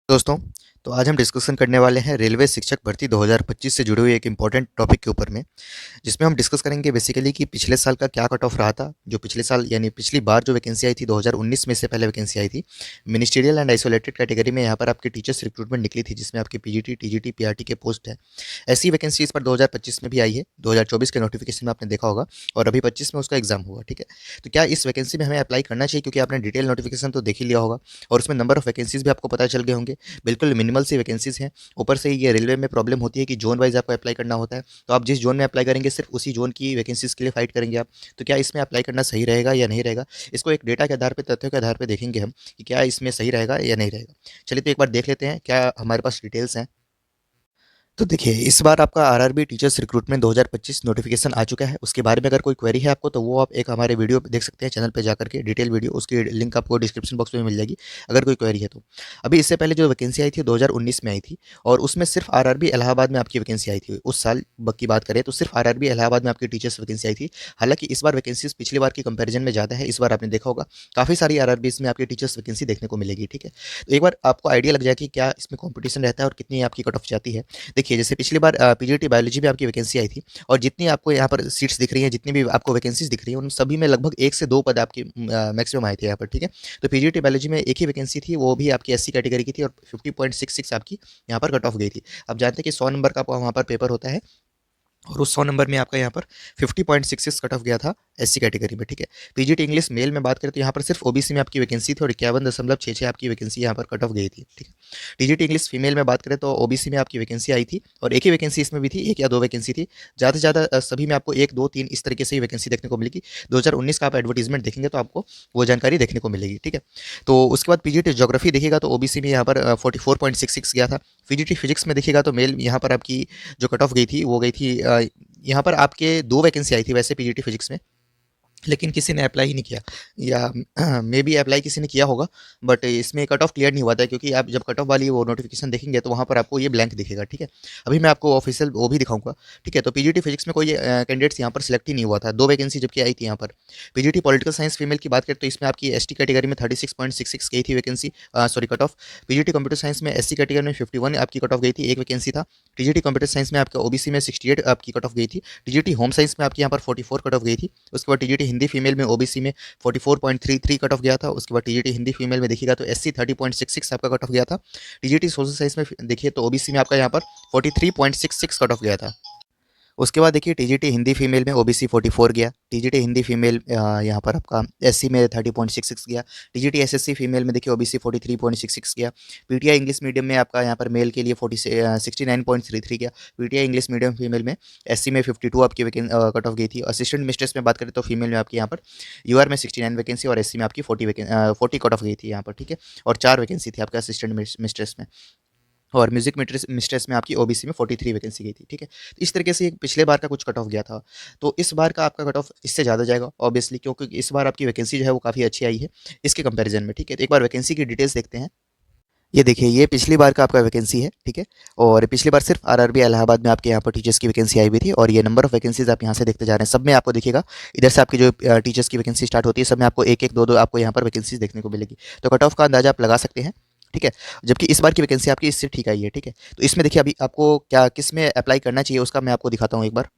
दोस्तों, तो आज हम डिस्कशन करने वाले हैं रेलवे शिक्षक भर्ती 2025 से जुड़े हुए एक इम्पॉर्टेंट टॉपिक के ऊपर में, जिसमें हम डिस्कस करेंगे बेसिकली कि पिछले साल का क्या कट ऑफ रहा था। जो पिछले साल यानी पिछली बार जो वैकेंसी आई थी 2019 में, से पहले वैकेंसी आई थी मिनिस्टीरियल एंड आइसोलेटेड कैटेगरी में। यहाँ पर आपकी टीचर्स रिक्रूटमेंट निकली थी, जिसमें आपकी पीजीटी, टीजीटी, पीआरटी के पोस्ट है। ऐसी वैकेंसी इस पर 2025 में भी आई है। 2024 के नोटिफिकेशन में आपने देखा होगा, और अभी 25 में उसका एग्जाम हुआ। ठीक है, तो क्या इस वैकेंसी में हमें अप्लाई करना चाहिए? क्योंकि आपने डिटेल नोटिफिकेशन तो देख ही लिया होगा, और उसमें नंबर ऑफ वैकेंसीज भी आपको पता चल गए होंगे। बिल्कुल मिनिमल सी वैकेंसीज हैं। ऊपर से ये रेलवे में प्रॉब्लम होती है कि जोन वाइज आपको अप्लाई करना होता है, तो आप जिस जोन में अप्लाई करेंगे सिर्फ उसी जोन की वैकेंसीज के लिए फाइट करेंगे आप। तो क्या इसमें अप्लाई करना सही रहेगा या नहीं रहेगा? इसको एक डेटा के आधार पे, तथ्यों के आधार पे देखेंगे हम कि क्या इसमें सही रहेगा या नहीं रहेगा। चलिए तो एक बार देख लेते हैं क्या हमारे पास डिटेल्स हैं। तो देखिए, इस बार आपका आरआरबी टीचर्स रिक्रूटमेंट 2025 नोटिफिकेशन आ चुका है। उसके बारे में अगर कोई क्वेरी है आपको, तो वो आप एक हमारे वीडियो देख सकते हैं चैनल पे जाकर के, डिटेल वीडियो, उसकी लिंक आपको डिस्क्रिप्शन बॉक्स में मिल जाएगी अगर कोई क्वेरी है तो। अभी इससे पहले जो वैकेंसी आई थी 2019 में आई थी, और उसमें सिर्फ आरआरबी इलाहाबाद में आपकी वैकेंसी आई थी उस साल। की बात करें तो सिर्फ आरआरबी इलाहाबाद में आपकी टीचर्स वैकेंसी आई थी। हालांकि इस बार वैकेंसीज पिछली बार की कंपेरिजन में ज़्यादा है। इस बार आपने देखा होगा काफ़ी सारी आरआरबीज में आपकी टीचर्स वैकेंसी देखने को मिलेगी। ठीक है, तो एक बार आपको आइडिया लग जाए कि क्या इसमें कॉम्पिटिशन रहता है और कितनी आपकी कट ऑफ जाती है। देखिए, जैसे पिछली बार पीजीटी बायोलॉजी में आपकी वैकेंसी आई थी, और जितनी आपको यहाँ पर सीट्स दिख रही हैं, जितनी भी आपको वैकेंसीज दिख रही हैं, उन सभी में लगभग 1 से 2 पद आपकी मैक्सिमम आए थे यहाँ पर। ठीक है, तो पीजीटी बायोलॉजी में एक ही वैकेंसी थी, वो भी आपकी एससी कैटेगरी की थी, और 50.66 आपकी यहाँ पर कट ऑफ गई थी। अब जानते हैं कि 100 नंबर का वहाँ पर पेपर होता है, और उस 100 नंबर में आपका यहाँ पर 50.66 कट ऑफ गया था एससी कैटेगरी में। ठीक है, पीजीटी इंग्लिश मेल में बात करें तो यहाँ पर सिर्फ ओबीसी में आपकी वैकेंसी थी, और 51.66 आपकी वैकेंसी यहाँ पर कट ऑफ गई थी। ठीक है, टीजीटी इंग्लिश फीमेल में बात करें तो ओबीसी में आपकी वैकेंसी आई थी, और एक ही वैकेंसी इसमें भी थी, एक या दो वैकेंसी थी। ज़्यादा से ज़्यादा सभी में आपको एक दो तीन इस तरीके से ही वैकेंसी देखने को मिलेगी। 2019 का आप एडवर्टीजमेंट देखेंगे तो आपको वो जानकारी देखने को मिलेगी। ठीक है, तो उसके बाद पीजीटी ज्योग्राफी देखिएगा तो ओबीसी में यहाँ पर 44.66 गया था। पीजीटी फिजिक्स में देखिएगा तो मेल यहाँ पर आपकी जो कट ऑफ गई थी वो गई थी, यहाँ पर आपके 2 वैकेंसी आई थी वैसे पीजीटी फिजिक्स में, लेकिन किसी ने अप्लाई ही नहीं किया, या मे बी अप्लाई किसी ने किया होगा, बट इसमें कट ऑफ क्लियर नहीं हुआ था। क्योंकि आप जब कट ऑफ वाली वो नोटिफिकेशन देखेंगे तो वहाँ पर आपको ये ब्लैंक दिखेगा। ठीक है, अभी मैं आपको ऑफिशियल वो भी दिखाऊंगा। ठीक है, तो पीजीटी फिजिक्स में कोई कैंडिडेट्स यहाँ पर सिलेक्ट ही नहीं हुआ था। 2 वैकेंसी जबकि आई थी यहाँ पर। पीजीटी पॉलिटिकल साइंस फीमेल की बात करें तो इसमें आपकी एसटी कैटेगरी में 36.66 गई थी vacancy, sorry cut off. PGT computer science में एससी कैटेगरी में 51 आपकी कट ऑफ गई थी, एक वैकेंसी था। टीजीटी कंप्यूटर साइंस में आपका ओबीसी में 68 आपकी कट ऑफ गई थी। टीजीटी होम साइंस में आपकी यहाँ पर 44 कट ऑफ गई थी। उसके बाद टीजीटी हिंदी फीमेल में ओबीसी में 44.33 कट ऑफ गया था। उसके बाद टीजीटी हिंदी फीमेल में देखिएगा तो एससी 30.66 आपका कट ऑफ गया था। टीजीटी सोशल साइंस में देखिए तो ओबीसी में आपका यहाँ पर 43.66 कट ऑफ गया था। उसके बाद देखिए टीजीटी हिंदी फीमेल में ओबीसी 44 गया। टीजीटी हिंदी फीमेल यहाँ पर आपका एससी में 30.66 गया। टीजीटी एसएससी फीमेल में देखिए ओबीसी 43.66 गया। पीटीआई इंग्लिश मीडियम में आपका यहाँ पर मेल के लिए 69.33 गया। पीटीआई इंग्लिश मीडियम फीमेल में एससी में 52 आपकी कट ऑफ गई थी। असिस्टेंट मिस्ट्रेस में बात करें तो फीमेल में आपकी यहाँ पर यूआर में 69 वैकेंसी, और एससी में आपकी 40 कट ऑफ गई थी यहाँ पर। ठीक है, और 4 वैकेंसी थी आपका असिस्टेंट मिस्ट्रेस में, और म्यूजिक मिस्ट्रेस में आपकी ओबीसी में 43 वैकेंसी गई थी। ठीक है, तो इस तरीके से ये पिछले बार का कुछ कट ऑफ गया था। तो इस बार का आपका कट ऑफ इससे ज़्यादा जाएगा ऑब्वियसली, क्योंकि इस बार आपकी वैकेंसी जो है वो काफ़ी अच्छी आई है इसके कंपैरिजन में। ठीक है, तो एक बार वैकेंसी की डिटेल्स देखते हैं। ये देखिए, ये पिछली बार का आपका वैकेंसी है। ठीक है, और पिछली बार सिर्फ आरआरबी इलाहाबाद में आपके यहाँ पर टीचर्स की वैकेंसी आई हुई थी, और ये नंबर ऑफ वैकेंसीज आप यहाँ से देखते जा रहे हैं, सब में आपको दिखेगा। इधर से आपकी जो टीचर्स की वैकेंसी स्टार्ट होती है, सब में आपको एक एक दो दो आपको यहाँ पर वैकेंसीज देखने को मिलेगी। तो कट ऑफ का अंदाजा आप लगा सकते हैं। ठीक है, जबकि इस बार की वैकेंसी आपकी इससे ठीक आई है। ठीक है, तो इसमें देखिए अभी आपको क्या किस में अप्लाई करना चाहिए उसका मैं आपको दिखाता हूँ एक बार।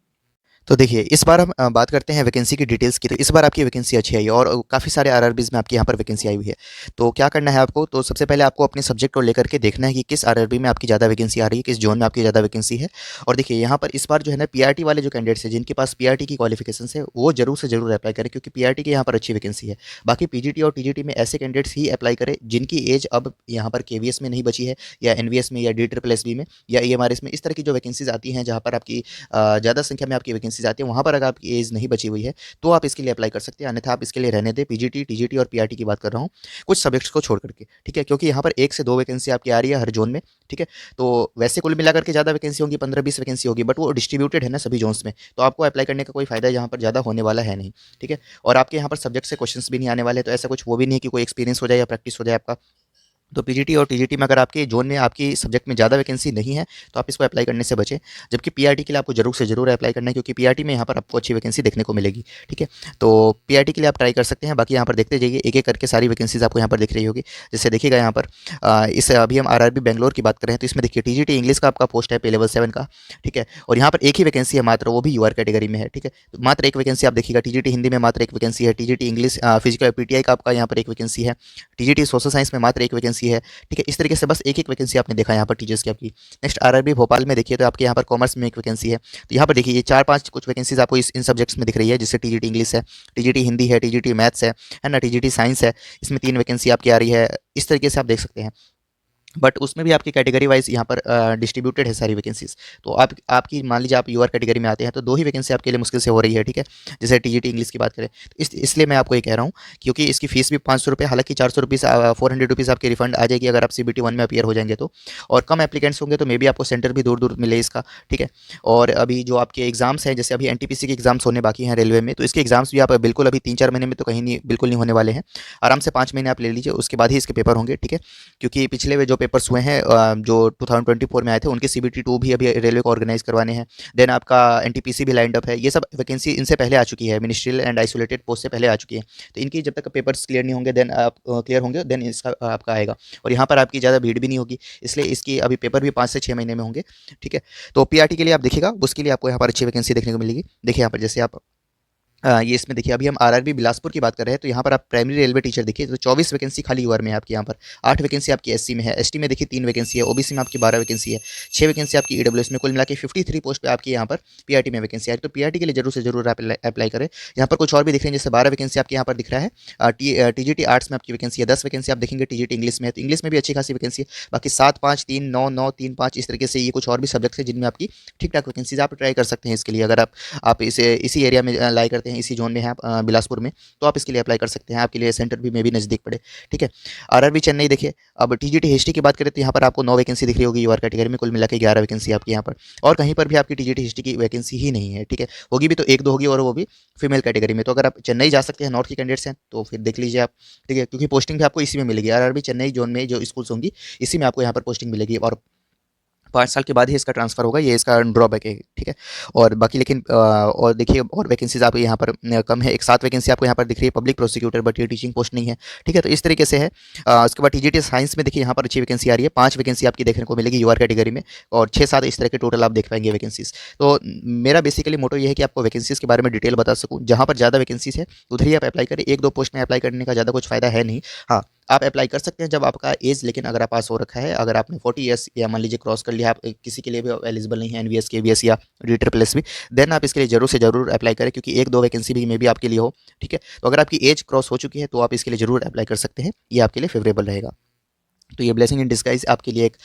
तो देखिए, इस बार हम बात करते हैं वैकेंसी की डिटेल्स की। तो इस बार आपकी वैकेंसी अच्छी आई है, और काफ़ी सारे आरआरबीज़ में आपकी यहाँ पर वैकेंसी आई हुई है। तो क्या करना है आपको, तो सबसे पहले आपको अपने सब्जेक्ट को लेकर के देखना है कि किस आरआरबी में आपकी ज़्यादा वैकेंसी आ रही है, किस जोन में आपकी ज़्यादा वैकेंसी है। और देखिए यहाँ पर इस बार जो है ना, पीआरटी वाले जो कैंडिडेट्स हैं जिनके पास पीआरटी की क्वालिफिकेशन है, वो जरूर से जरूर अप्लाई करें, क्योंकि पीआरटी के यहाँ पर अच्छी वैकेंसी है। बाकी पीजीटी और टीजीटी में ऐसे कैंडिडेट्स ही अप्लाई करें जिनकी एज अब यहाँ पर केवीएस में नहीं बची है, या एनवीएस में, या डी ट्रिपल एस बी में, या ईएमआरएस में। इस तरह की जो वैकेंसीज आती हैं जहाँ पर आपकी ज़्यादा संख्या में आपकी वैकेंसीज आती है, वहाँ पर अगर आपकी एज नहीं बची हुई है तो आप इसके लिए अप्लाई कर सकते हैं, अन्यथा आप इसके लिए रहने दें। पीजीटी, टीजीटी और पीआरटी की बात कर रहा हूँ, कुछ सब्जेक्ट्स को छोड़ करके। ठीक है, क्योंकि यहाँ पर 1 से 2 वैकेंसी आपकी आ रही है हर जोन में। ठीक है, तो वैसे कुल मिलाकर के ज़्यादा वैकेंसी होगी, 15-20 वैकेंसी होगी, बट वो डिस्ट्रीब्यूटेड है ना सभी जोन्स में, तो आपको अप्लाई करने का कोई फायदा यहाँ पर ज़्यादा होने वाला है नहीं। ठीक है, और आपके यहाँ पर सब्जेक्ट से क्वेश्चंस भी नहीं आने वाले, तो ऐसा कुछ वो भी नहीं है कि कोई एक्सपीरियंस हो जाए या प्रैक्टिस हो जाए आपका। तो पीजीटी और टीजीटी में अगर आपके जोन में आपकी सब्जेक्ट में ज़्यादा वैकेंसी नहीं है तो आप इसको अप्लाई करने से बचें। जबकि पीआरटी के लिए आपको जरूर से जरूर अप्लाई करना है, क्योंकि पीआरटी में यहाँ पर आपको अच्छी वैकेंसी देखने को मिलेगी। ठीक है, तो पीआरटी के लिए आप ट्राई कर सकते हैं। बाकी यहाँ पर देखते जाइए, एक एक करके सारी वैकेंसीज आपको यहाँ पर दिख रही होगी। जैसे देखिएगा यहाँ पर इस अभी हम आरआरबी बेंगलोर की बात करें तो इसमें देखिए टीजीटी इंग्लिश का आपका पोस्ट है पे लेवल 7 का। ठीक है, और यहाँ पर एक ही वैकेंसी है मात्र, वो भी यूआर कैटेगरी में है। ठीक है, तो मात्र एक वैकेंसी आप देखिएगा। टीजीटी हिंदी में मात्र एक वैकेंसी है। टीजीटी इंग्लिश फिजिकल पीटीआई का आपका यहाँ पर एक वैकेंसी है। टीजीटी सोशल साइंस में मात्र एक वैकेंसी है। ठीक है, इस तरीके से बस एक-एक वैकेंसी आपने देखा यहाँ पर टीचर्स की आपकी। नेक्स्ट आरआरबी भोपाल में देखिए तो आपके यहाँ पर कॉमर्स में एक वैकेंसी है। तो यहाँ पर देखिए ये 4-5 कुछ वैकेंसीज आपको इन सब्जेक्ट्स में दिख रही है, जिससे टीजीटी इंग्लिश है, टीजीटी हिंदी है, टीजीटी मैथ्स है ना, टीजीटी साइंस है। इसमें 3 वैकेंसी आपकी आ रही है। इस तरीके से आप देख सकते हैं। बट उसमें भी आपकी कैटेगरी वाइज यहाँ पर डिस्ट्रीब्यूटेड है सारी वैकेंसीज। तो आपकी मान लीजिए आप यूआर कैटेगरी में आते हैं तो 2 ही वैकेंसी आपके लिए मुश्किल से हो रही है। ठीक है, जैसे टीजीटी इंग्लिश की बात करें तो इसलिए मैं आपको ये कह रहा हूँ, क्योंकि इसकी फीस भी 500 रुपये, हालांकि 400 रुपीज़ 400 रुपीज़ आपकी रिफंड आ जाएगी अगर आप सीबीटी 1 में अपीयर हो जाएंगे तो। और कम एप्लीकेंट्स होंगे तो मे बी आपको सेंटर भी दूर दूर मिले इसका। ठीक है, और अभी जो आपके एग्जाम्स हैं, जैसे अभी एनटीपीसी के एग्जाम्स होने बाकी हैं रेलवे में, तो इसके एग्जाम्स भी आप बिल्कुल अभी 3-4 महीने में तो कहीं नहीं, बिल्कुल नहीं होने वाले हैं। आराम से 5 महीने आप ले लीजिए, उसके बाद ही इसके पेपर होंगे। ठीक है, क्योंकि पिछले वे जो पेपर्स हुए हैं जो 2024 में आए थे, उनके सीबीटी 2 भी अभी रेलवे को ऑर्गेनाइज करवाने हैं। देन आपका एनटीपीसी भी लाइंड अप है। ये सब वैकेंसी इनसे पहले आ चुकी है, मिनिस्ट्रियल एंड आइसोलेटेड पोस्ट से पहले आ चुकी है। तो इनकी जब तक पेपर्स क्लियर नहीं होंगे, देन आप क्लियर होंगे, देन इसका आपका आएगा। और यहाँ पर आपकी ज़्यादा भीड़ भी नहीं होगी, इसलिए इसकी अभी पेपर भी 5 से 6 महीने में होंगे। ठीक है, तो पीआरटी के लिए आप देखिएगा, उसके लिए आपको यहाँ पर अच्छी वैकेंसी देखने को मिलेगी। देखिए यहाँ पर जैसे आप ये इसमें देखिए, अभी हम आरआरबी बिलासपुर की बात कर रहे हैं तो यहाँ पर आप प्राइमरी रेलवे टीचर देखिए तो 24 वैकेंसी खाली यूआर में है आपकी। यहाँ पर 8 वैकेंसी आपकी एससी में है, एसटी में देखिए 3 वैकेंसी है, ओबीसी में आपकी 12 वैकेंसी है, 6 वैकेंसी आपकी ईडब्ल्यूएस में, कुल मिला के 53 पोस्ट पे आपकी यहाँ पर पीआरटी में वैकेंसी आई। तो पीआरटी के लिए जरूर से जरूर आप अप्लाई करें। यहाँ पर कुछ और भी दिख रहे हैं, जैसे 12 वैकेंसी आपके यहाँ पर दिख रहा है। टीजीटी आर्ट्स में आपकी वैकेंसी है, 10 वैकेंसी आप देखेंगे टीजीटी इंग्लिश में है, तो इंग्लिश में भी अच्छी खासी वैकेंसी है। बाकी 7-5-3-9-9-3-5 इस तरीके से ये कुछ और भी सब्जेक्ट है जिनमें आपकी ठीक ठाक वैकेंसीज आप ट्राई कर सकते हैं इसके लिए। अगर आप इसे इसी एरिया में लाई करते हैं, इसी जोन में है आप बिलासपुर में, तो आप इसके लिए अप्लाई कर सकते हैं। आपके लिए सेंटर भी मे भी नज़दीक पड़े। ठीक है, आरआरबी चेन्नई देखिए। अब टीजीटी हिस्ट्री की बात करें तो यहाँ पर आपको 9 वैकेंसी दिख रही होगी यूआर कैटेगरी में, कुल मिला के 11 वैकेंसी आपकी यहाँ पर। और कहीं पर भी आपकी टीजीटी हिस्ट्री की वैकेंसी ही नहीं है। ठीक है, होगी भी तो 1-2 होगी, और वो भी फीमेल कैटेगरी में। तो अगर आप चेन्नई जा सकते हैं, नॉर्थ के कैंडिडेट्स हैं, तो फिर देख लीजिए आप। ठीक है, क्योंकि पोस्टिंग भी आपको इसी में मिलेगी। आरआरबी चेन्नई जोन में जो स्कूल्स होंगी, इसी में आपको यहाँ पर पोस्टिंग मिलेगी, और 5 साल के बाद ही इसका ट्रांसफ़र होगा, ये इसका ड्रॉबैक है। ठीक है, और बाकी लेकिन और देखिए और वैकेंसीज आपको यहाँ पर कम है। एक 7 वैकेंसी आपको यहाँ पर दिख रही है पब्लिक प्रोसिक्यूटर, बट ये टीचिंग पोस्ट नहीं है। ठीक है, तो इस तरीके से है। उसके बाद टीजीटी साइंस में देखिए यहाँ पर अच्छी वैकेंसी आ रही है, 5 वैकेंसी आपकी देखने को मिलेगी यूआर कैटेगरी में, और 6-7 इस तरह के टोटल आप देख पाएंगे वैकेंसीज। तो मेरा बेसिकली मोटो ये है कि आपको वैकेंसीज के बारे में डिटेल बता सकूँ। जहाँ पर ज़्यादा वैकेंसीज है उधर ही आप अप्लाई करें, 1-2 पोस्ट में अप्लाई करने का ज़्यादा कुछ फ़ायदा है नहीं। हाँ, आप अप्लाई कर सकते हैं जब आपका एज, लेकिन अगर आप पास हो रखा है, अगर आपने 40 ईयर्स या मान लीजिए क्रॉस कर लिया, आप किसी के लिए भी एलिजिबल नहीं है, एनवीएस केवीएस या डी भी, देन आप इसके लिए जरूर से जरूर अप्लाई करें, क्योंकि 1-2 वैकेंसी भी मे भी आपके लिए हो। ठीक है, तो अगर आपकी एज क्रॉस हो चुकी है तो आप इसके लिए जरूर अप्लाई कर सकते हैं, ये आपके लिए फेवरेबल रहेगा। तो ये ब्लेसिंग इन डिस्गाइज आपके लिए एक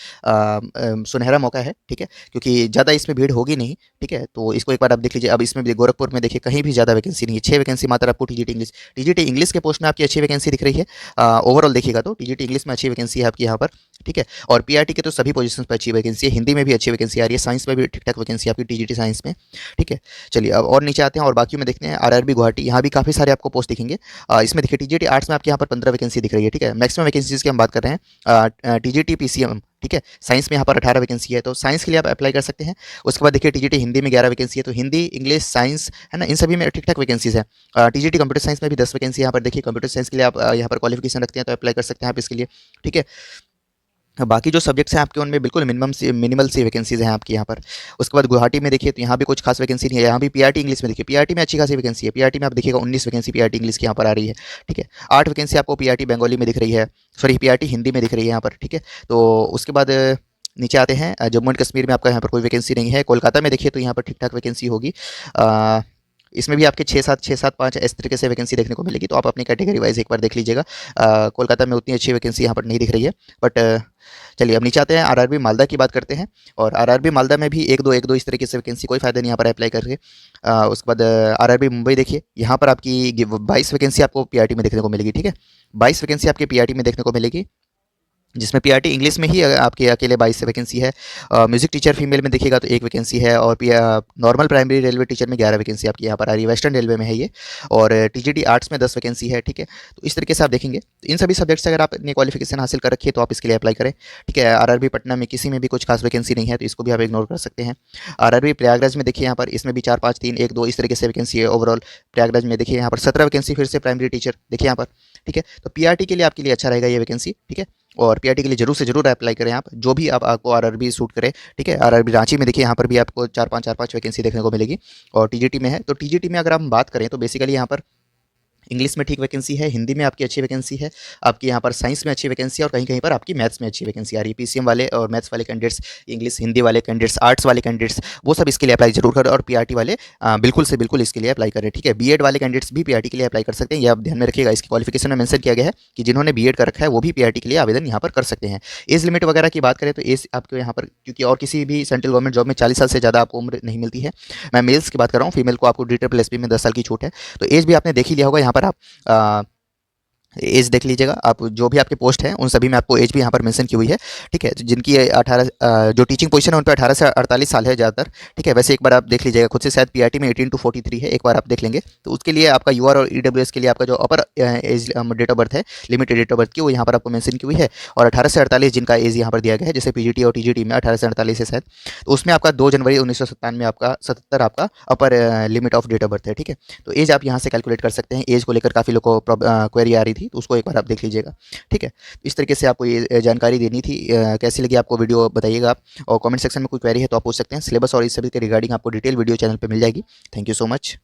सुनहरा मौका है। ठीक है, क्योंकि ज़्यादा इसमें भीड़ होगी नहीं। ठीक है, तो इसको एक बार आप देख लीजिए। अब इसमें भी गोरखपुर में देखिए कहीं भी ज़्यादा वैकेंसी नहीं है, 6 वैकेंसी मात्र आपको टीजीटी इंग्लिश के पोस्ट में आपकी अच्छी वैकेंसी दिख रही है। ओवरऑल देखिएगा तो टीजीटी इंग्लिश में अच्छी वैकेंसी है आपकी यहाँ पर। ठीक है, और पीआरटी के तो सभी पोजीशन पर अच्छी वैकेंसी है, हिंदी में भी अच्छी वैकेंसी आ रही है, साइंस में भी ठीक ठाक वैकेंसी आपकी टीजीटी साइंस में। ठीक है, चलिए अब और नीचे आते हैं और बाकी में देखते हैं। आरआरबी गुवाहाटी, यहाँ भी काफ़ी सारे आपको पोस्ट दिखेंगे। इसमें देखिए टीजीटी आर्ट्स में आपके यहाँ पर 15 वैकेंसी दिख रही है। ठीक है, मैक्सिमम वैकेंसीज की हम बात कर रहे हैं। टीजीटी पीसीएम, ठीक है, साइंस में यहाँ पर 18 वैकेंसी है, तो साइंस के लिए आप अप्लाई कर सकते हैं। उसके बाद देखिए टीजीटी हिंदी में 11 वैकेंसी है, तो हिंदी, इंग्लिश, साइंस है ना, इन सभी में ठीक ठाक वैकेंसीज है। टीजीटी कंप्यूटर साइंस में भी 10 वैकेंसी यहाँ पर देखिए। कंप्यूटर साइंस के लिए आप यहाँ पर क्वालिफिकेशन रखते हैं तो अप्लाई कर सकते हैं आप इसके लिए। ठीक है, बाकी जो सब्जेक्ट्स हैं आपके उनमें बिल्कुल मिनिमल सी वैकेंसीज हैं आपकी यहाँ पर। उसके बाद गुवाहाटी में देखिए तो यहाँ भी कुछ खास वैकेंसी नहीं है। यहाँ भी पीआरटी इंग्लिश में देखिए, पीआरटी में अच्छी खासी वैकेंसी है। पीआरटी में आप देखिएगा 19 वैकेंसी पीआरटी इंग्लिश की यहाँ पर आ रही है। ठीक है, 8 वैकेंसी आपको पीआरटी बंगाली में दिख रही है, सॉरी पीआरटी हिंदी में दिख रही है यहाँ पर। ठीक है, तो उसके बाद नीचे आते हैं। जम्मू एंड कश्मीर में आपका यहाँ पर कोई वैकेंसी नहीं है। कोलकाता में देखिए तो यहाँ पर ठीक ठाक वैकेंसी होगी। इसमें भी आपके 6-7-5 इस तरीके से वैकेंसी देखने को मिलेगी, तो आप अपनी कैटेगरी वाइज एक बार देख लीजिएगा। कोलकाता में उतनी अच्छी वैकेंसी यहाँ पर नहीं दिख रही है। बट चलिए अब नीचे आते हैं, आरआरबी मालदा की बात करते हैं। और आरआरबी मालदा में भी एक दो इस तरीके से वैकेंसी, कोई फ़ायदा नहीं यहाँ पर अप्लाई करके। उसके बाद आरआरबी मुंबई देखिए, यहाँ पर आपकी 22 वैकेंसी आपको पीआरटी में देखने को मिलेगी। ठीक है, 22 वैकेंसी आपके पीआरटी में देखने को मिलेगी। जिसमें पीआरटी इंग्लिश में ही आपके अकेले 22 से वैकेंसी है। म्यूज़िक टीचर फीमेल में देखिएगा तो 1 वैकेंसी है, और नॉर्मल प्राइमरी रेलवे टीचर में 11 वैकेंसी आपकी यहाँ पर आ रही है, वेस्टर्न रेलवे में है ये। और टीजीटी आर्ट्स में 10 वैकेंसी है, ठीक है। तो इस तरीके से आप देखेंगे, तो इन सभी सब्जेक्ट से अगर आपने क्वालिफिकेशन हासिल कर रखी है तो आप इसके लिए अप्लाई करें, ठीक है। आरआरबी पटना में किसी में भी कुछ खास वैकेंसी नहीं है, तो इसको भी आप इग्नोर कर सकते हैं। आरआरबी प्रयागराज में देखिए यहाँ पर, इसमें भी 4 5 3 1 2 इस तरीके से वैकेंसी है ओवरऑल। प्रयागराज में देखिए यहाँ पर 17 वैकेंसी फिर से प्राइमरी टीचर देखिए यहाँ पर, ठीक है। तो पीआरटी के लिए आपके लिए अच्छा रहेगा ये वैकेंसी, ठीक है। और पीआरटी के लिए जरूर से जरूर अप्लाई करें आप, जो भी आप आपको आरआरबी सूट करे, ठीक है। आरआरबी रांची में देखिए यहाँ पर भी आपको 4 5 वैकेंसी देखने को मिलेगी। और टीजीटी में है, तो टीजीटी में अगर हम बात करें तो बेसिकली यहाँ पर इंग्लिश में ठीक वैकेंसी है, हिंदी में आपकी अच्छी वैकेंसी है, आपकी यहाँ पर साइंस में अच्छी वैकेंसी है, और कहीं कहीं पर आपकी मैथ्स में अच्छी वैकेंसी आ रही है। पीसीएम वाले और मैथ्स वाले कैंडिडेट्स, इंग्लिश हिंदी वाले कैंडिडेट्स, आर्ट्स वाले कैंडिडेट्स, वो सब इसके लिए अप्लाई जरूर करें। और पीआरटी वाले बिल्कुल से बिल्कुल इसके लिए अप्लाई करें, ठीक है। बीएड वाले कैंडिडेट्स भी पीआरटी के लिए अप्लाई कर सकते हैं, ये आप ध्यान में रखिएगा। इसकी क्वालिफिकेशन में मेंशन किया गया है कि जिन्होंने बीएड कर रखा है वो भी पीआरटी के लिए आवेदन यहाँ पर कर सकते हैं। एज लिमिट वगैरह की बात करें तो एज आपको यहाँ पर, क्योंकि और किसी भी सेंट्रल गवर्नमेंट जॉब में 40 साल से ज़्यादा आपको उम्र नहीं मिलती है। मैं मेल्स की बात कर रहा हूँ, फीमेल को आपको DSSP में 10 साल की छूट है। तो एज भी आपने देख ही लिया होगा, यहाँ पर आप एज देख लीजिएगा। आप जो भी आपके पोस्ट हैं उन सभी में आपको एज भी यहाँ पर मेंशन की हुई है, ठीक है। तो जिनकी 18 जो टीचिंग पोजीशन है उन पर 18 से 48 साल है ज़्यादातर, ठीक है। वैसे एक बार आप देख लीजिएगा खुद से, शायद पीआरटी में 18 to 43 है, एक बार आप देख लेंगे। तो उसके लिए आपका यूआर और ईडब्ल्यूएस के लिए आपका जो upper age date of birth है, लिमिटेड डेट ऑफ बर्थ की, वो यहाँ पर आपको मेंशन की हुई है। और 18 से 48 जिनका एज यहाँ पर दिया गया है, जैसे पीजीटी और टीजीटी में 18 से 48 है शायद, तो उसमें आपका 2 जनवरी 1997 में आपका 77 आपका upper limit of date of birth है, ठीक है। तो एज आप यहाँ से कैलकुलेट कर सकते हैं। एज को लेकर काफ़ी लोगों को क्वेरी आ रही थी, तो उसको एक बार आप देख लीजिएगा, ठीक है। इस तरीके से आपको ये जानकारी देनी थी। कैसी लगी आपको वीडियो बताइएगा आप, और कमेंट सेक्शन में कोई क्वेरी है तो आप पूछ सकते हैं। सिलेबस और इस सभी के रिगार्डिंग आपको डिटेल वीडियो चैनल पे मिल जाएगी। Thank you so much.